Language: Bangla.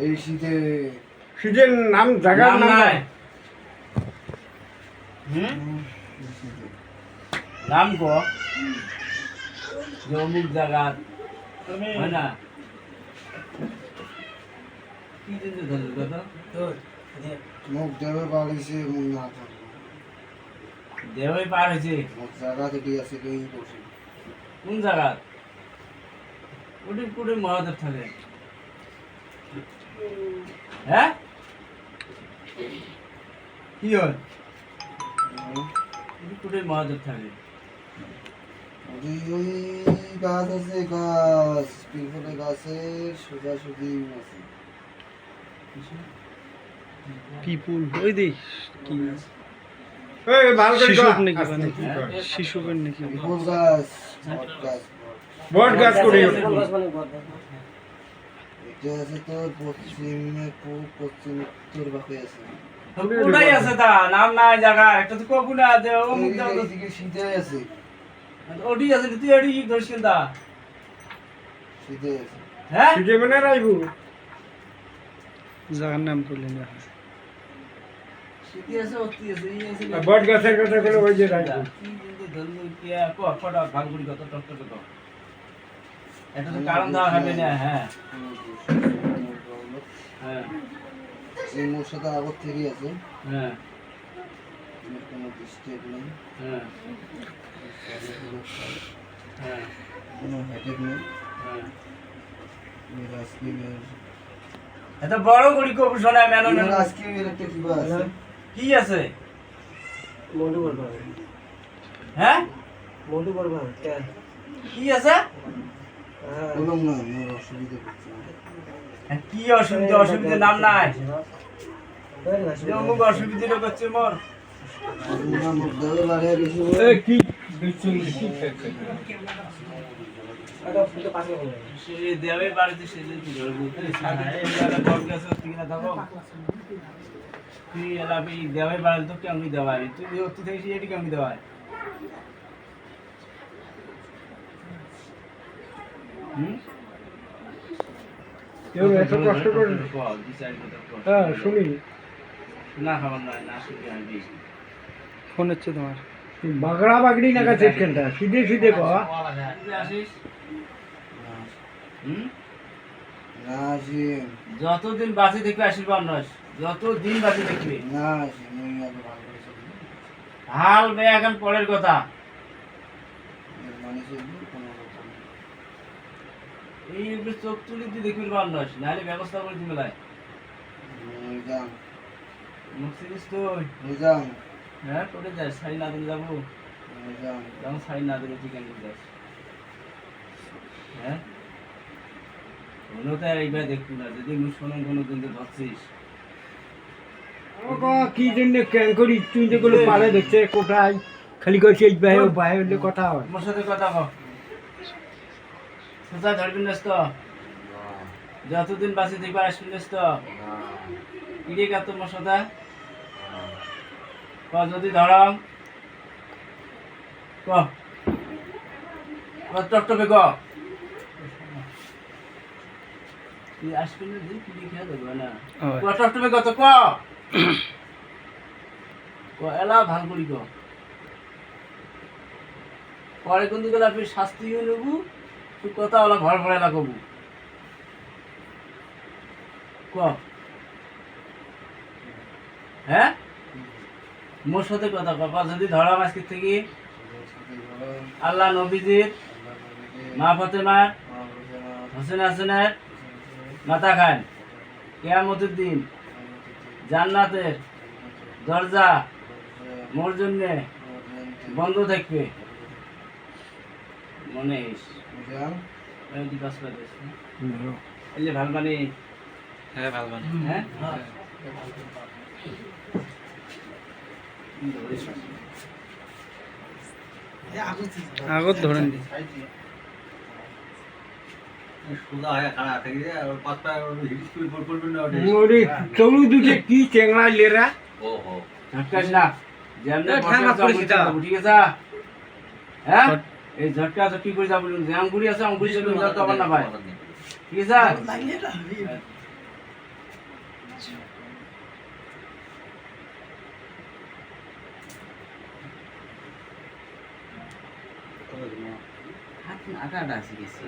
এই শীতের নাম জায়গার নাম নাই। নাম কো অমুক জায়গা হয় না কি জিনিস ধরল কথা মুখ দেবে পারিছে মুখ না থাকবো দেওয়াই পার হয়েছে মুখ জায়গা থেকে আছে কেউ বসে কোন জায়গা ওটি পুরো মহাদেব থাকে হ্যাঁ কি হয় পুরো মহাদেব থাকে ওই গাছ আছে গাছ পিছনে গাছের সোজাসুজি আছে কি ফুল ওই দেখ কি এই ভালো করে শিশুক নাকি মানে শিশুকের নাকি ফুল গাছ বট গাছ করে এটা আছে তোর পশ্চিমে পশ্চিম উত্তর বাকি আছে কোথায় আছে তা নাম নাই জায়গা একটা তো কোকুনা আছে অমুক দাও এইদিকে শীতে আছে ওটি আছে তুই এডি ধরছিস দা শীতে আছে হ্যাঁ শীতে মানে রাইবু জায়গার নাম করলেন না সিটি আছে অতি আছে এই আছে বট গাছের কথা বলে ওই যে রাইবু কি কিন্তু ধরল কি কো ফটা ভাঙগুড়ি কত টক কত এটা তো কারণ দেওয়া হবে না হ্যাঁ হ্যাঁ এই মোর সাথে আগত থেকে আছে হ্যাঁ কোনো ডিস্টেক নেই হ্যাঁ হ্যাঁ কোনো হেডেক নেই হ্যাঁ রাজকীয়ের এটা বড় করি কবু শোনা মেনন রাজকীয়ের একটা কিবা আছে কি আছে মন্টু বলবা হ্যাঁ মন্টু বলবা কে কি আছে বললাম না মোর অসুবিধা হচ্ছে কি অসুবিধা অসুবিধা নাম নাই অমুক অসুবিধা করছে মোর না মুখ দেবে বাড়িয়ে গেছি কি পাশে সে দেবে বাড়িতে সে যদি ধরবো তুই এলাবি দেওয়াই বাড়াল তো কেমনি দেওয়াই তুই অতি থেকে এটি কেমনি দেওয়াই কেউ এত কষ্ট করে হ্যাঁ শুনি না খাবার নয় না শুনি আমি ফোন হচ্ছে তোমার বাগড়া বাগড়ি নাকা চেককেনটা সিধে সিধে ক আসিস না আসি যতদিন বাঁচি দেখবে আশীর্বাদ নয় যতদিন বাঁচি দেখবে না আসি মুই আগে ভালো করে চলি হাল বে এখন পরের কথা মানুষের কোনো কথা নেই এই চোখ তুলি তুই দেখবি বার নয় নাহলে ব্যবস্থা করে দিবে লাই মুই যাম মুসিদিস তো মুই যাম হ্যাঁ করে যাস সাই না দিলে যাবো মুই যাম যেমন সাই না দিলে তুই কেন যাস হ্যাঁ কোনো তো এইবার দেখবি না যদি মুখ শোনো কোনো দিন ধরছিস কি জন্য ক্যাং করি তুই যেগুলো পারে দেখছে কোথায় খালি করছে এই বাইরে বাইরে কথা হয় আমার সাথে কথা কর সোজা ধরবি না তো যতদিন বাঁচি দেখবে আসবি না তো ইরে কা তোমার সাথে যদি ধরাম ক টকটকে ক তুই আসবি না তুই কি খেয়ে দেবো না টকটকে কত ক এলা ভাল করি ক পরে কিন্তু গেলে আপনি শাস্তি নেবু তুই কথা ওলা ঘর ভরে এলা কবু ক হ্যাঁ মোর সাথে কথা বাবা যদি ধরাম আজকে থেকে আল্লাহ নবীজির মা ফাতেমার হোসেন হাসানের মাথা খান কিয়ামতের দিন জান্নাতের দরজা মোর জন্যে বন্ধ থাকবে মনে ভাল মানে হ্যাঁ ভালো মানে হ্যাঁ আগত ধরেন চলু দুটে কি চেংড়া লেরা ঝটকাস না ঠিক আছে হ্যাঁ এই ঝটকা ঝটকি করে যাবো যে আঙ্গুরি আছে আঙ্গুরি চলে তো আবার না পায় ঠিক আছে হাত আটা আটা শিখেছি